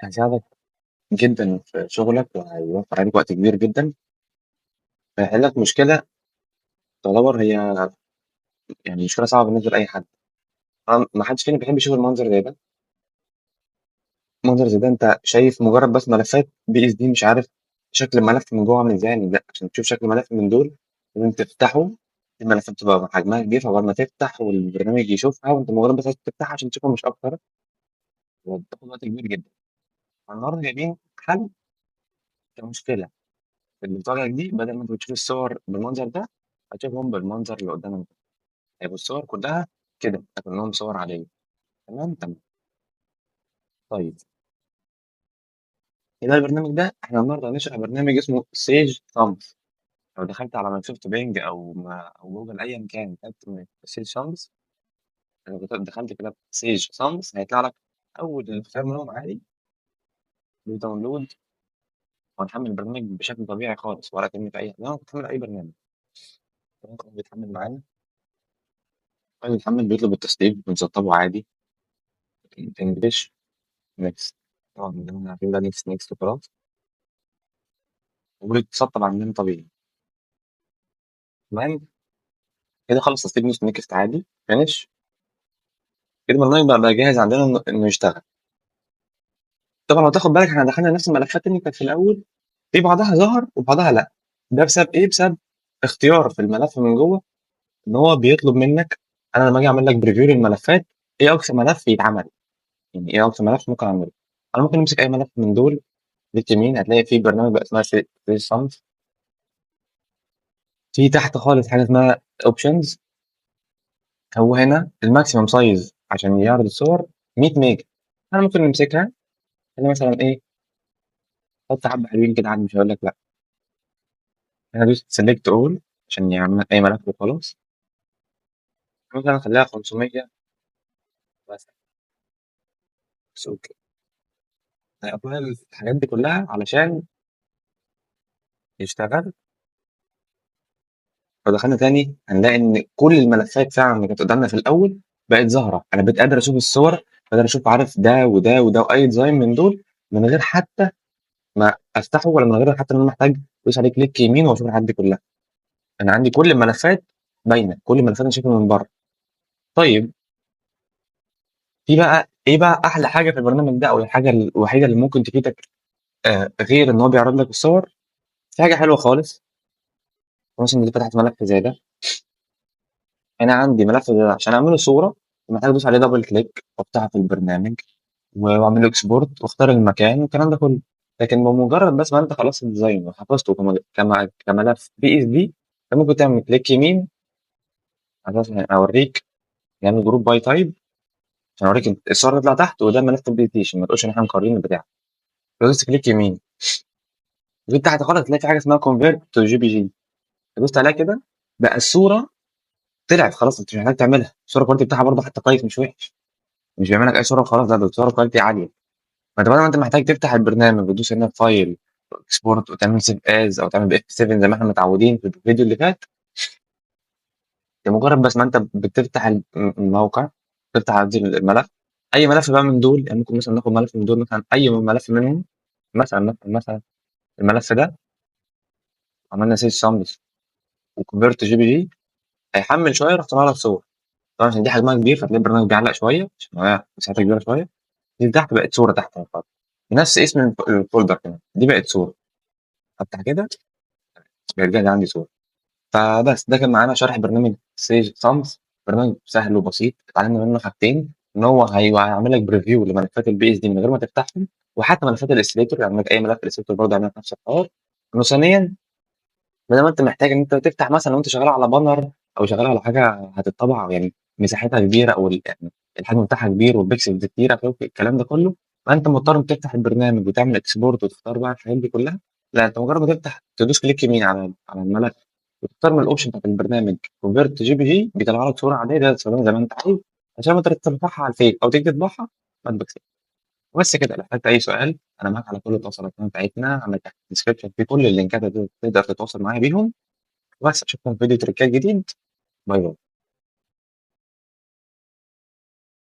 هيساعدك جدًا في شغلك وهيوفّر عليك وقت كبير جدًا، وهيحل لك مشكلة تعتبر هي يعني مشكلة صعبة بالنسبة لأي حد. طبعًا ما حدش فينا بيحب يشوف المنظر زي ده، منظر زي ده أنت شايف مجرد بس ملفات PSD مش عارف شكل الملف من جوّه عامل إزاي، يعني لأ، عشان تشوف شكل ملف من دول لازم تفتحه، الملفات بتبقى حجمها كبير، فعقبال ما تفتح والبرنامج يشوفها وأنت مجرد بس عايز تفتحها عشان تشوفها مش أكتر، وبتاخد وقت كبير جدًا. فالنهارده جايبين حل كمشكلة اللي بتواجهك دي، بدل ما أنت بتشوف الصور بالمنظر ده، هتشوفهم بالمنظر اللي قدامك ده. هيبقى الصور كلّها كده، أكنّهم صور عادية، تمام، تمام. طيب، إيه بقى البرنامج ده؟ إحنا النهارده هنشرح برنامج اسمه Sage Thumbs. لو دخلت على مايكروسوفت بينج أو جوجل أيًا كان كتبت Sage Thumbs، لو دخلت كده Sage Thumbs هيطلع لك أول اختيار منهم عادي download وهنحمّل البرنامج بشكل طبيعي خالص ولا كأن في أي زي ما بتحمّل أي برنامج. تمام، هو بيتحمّل معانا، بعد ما يتحمّل بيطلب التسطيب بنسطّبه عادي English next. طبعًا من ضمن عارفين بقى next next وخلاص، وبيتسطّب عندنا طبيعي. تمام، كده خلص تسطيب نُص next عادي finish. كده البرنامج بقى جاهز عندنا إنه يشتغل. طبعًا لو تاخد بالك إحنا دخلنا نفس الملفات اللي كانت في الأول، في بعضها ظهر وبعضها لأ. ده بسبب إيه؟ بسبب اختيار في الملف من جوّه إن هو بيطلب منّك أنا لمّا آجي أعمل لك preview للملفات، إيه أقصى ملف يتعمل، يعني إيه أقصى ملف ممكن أعمله. أنا ممكن أمسك أي ملف من دول كليك يمين هتلاقي في برنامج بقى اسمها Sage Sums. في تحت خالص حاجة اسمها options. هو هنا الmaximum size عشان يعرض الصور 100 ميجا. أنا ممكن نمسكها خلّينا مثلًا إيه، حُط حبّة حلوين كده عادي مش هاقول لك لأ. أنا دوست select all عشان يعمل أي ملف وخلاص. ممكن أخلّيها 500 مثلًا، بس أوكي. هيapply الحاجات دي كلّها علشان يشتغل. لو دخلنا تاني هنلاقي إن كل الملفات فعلًا اللي كانت قدامنا في الأول بقت ظاهرة. أنا بقيت قادر أشوف الصور، قادر أشوف عارف ده وده وده وأي design من دول من غير حتى ما أفتحه ولا من غير حتى إن أنا محتاج أدوس عليه كليك يمين وأشوف الحاجات دي كلّها. أنا عندي كل الملفات باينة، كل الملفات أنا شايفها من برّه. طيب، في بقى إيه بقى أحلى حاجة في البرنامج ده أو الحاجة الوحيدة اللي ممكن تفيدك غير إن هو بيعرض لك الصور، في حاجة حلوة خالص. مثلًا دي فتحت ملف زي ده، أنا عندي ملف زي ده عشان أعمل له صورة محتاج أدوس عليه double click وأفتحه في البرنامج وأعمل له export وأختار المكان والكلام ده كلّه. لكن بمجرد بس ما أنت خلصت الdesign وحفظته كملف PSD، أنت ممكن تعمل كليك يمين على أساس إني أورّيك، نعمل group by type عشان أورّيك الصور اللي تطلع تحت وده ملف PSD عشان ما تقولش إن إحنا مكررين البتاع. لو دوست كليك يمين جيت تحت خالص هتلاقي في حاجة اسمها convert to JPG. دوست عليها كده بقى الصورة طلعت خلاص، أنت مش محتاج تعملها. الصورة الquality بتاعها برضه حتى كويس مش وحش، مش بيعمل لك أي صورة وخلاص، لأ ده صورة quality عالية. فأنت بدل ما أنت محتاج تفتح البرنامج وتدوس هنا file export وتعمل save as أو تعمل بF7 زي ما إحنا متعودين في الفيديو اللي فات، بمجرد بس ما أنت بتفتح الموقع، تفتح قصدي الملف، أي ملف بقى من دول، يعني ممكن مثلًا ناخد ملف من دول مثلًا أي ملف منهم مثلًا الملف ده عملنا save sums وconvert to JPG هيحمّل شوية يروح طالع لك صور. طبعًا عشان دي حجمها كبير فتلاقي البرنامج بيعلّق شوية عشان هي مساحتها كبيرة شوية. دي تحت بقت صورة تحت أهو خلاص، بنفس اسم الfolder كمان، دي بقت صورة. أفتح كده بيرجع لي عندي صورة. فبس ده كان معانا شرح برنامج Sage Sums. برنامج سهل وبسيط اتعلمنا منه حاجتين، إن هو هيعمل لك preview لملفات الBSD من غير ما تفتحهم، وحتى ملفات الillustrator يعمل لك أي ملف illustrator برضه يعمل لك نفس الحوار. إنه ثانيًا بدل ما أنت محتاج إن أنت تفتح مثلًا وأنت شغال على banner أو شغال على حاجة هتطبع يعني مساحتها كبيرة أو يعني الحجم بتاعها كبير والpixels كتيرة الكلام ده كله، فأنت مضطر إنك تفتح البرنامج وتعمل export وتختار بقى الحاجات دي كلها. لأ أنت مجرد ما تفتح تدوس كليك يمين على الملف وتختار من الأوبشن بتاعة البرنامج convert JPG بيطلع لك صورة عادية تقدر تستخدمها زي ما أنت عايز عشان تقدر ترفعها على الفيس أو تيجي تطبعها ما تبكسلش. وبس كده، لو احتجت أي سؤال أنا معاك على كل التواصلات بتاعتنا، عندك تحت الdescription في كل اللينكات اللي تقدر تتواصل معايا بيهم. بس أشوفكم في فيديو تريكات جديد. باي باي.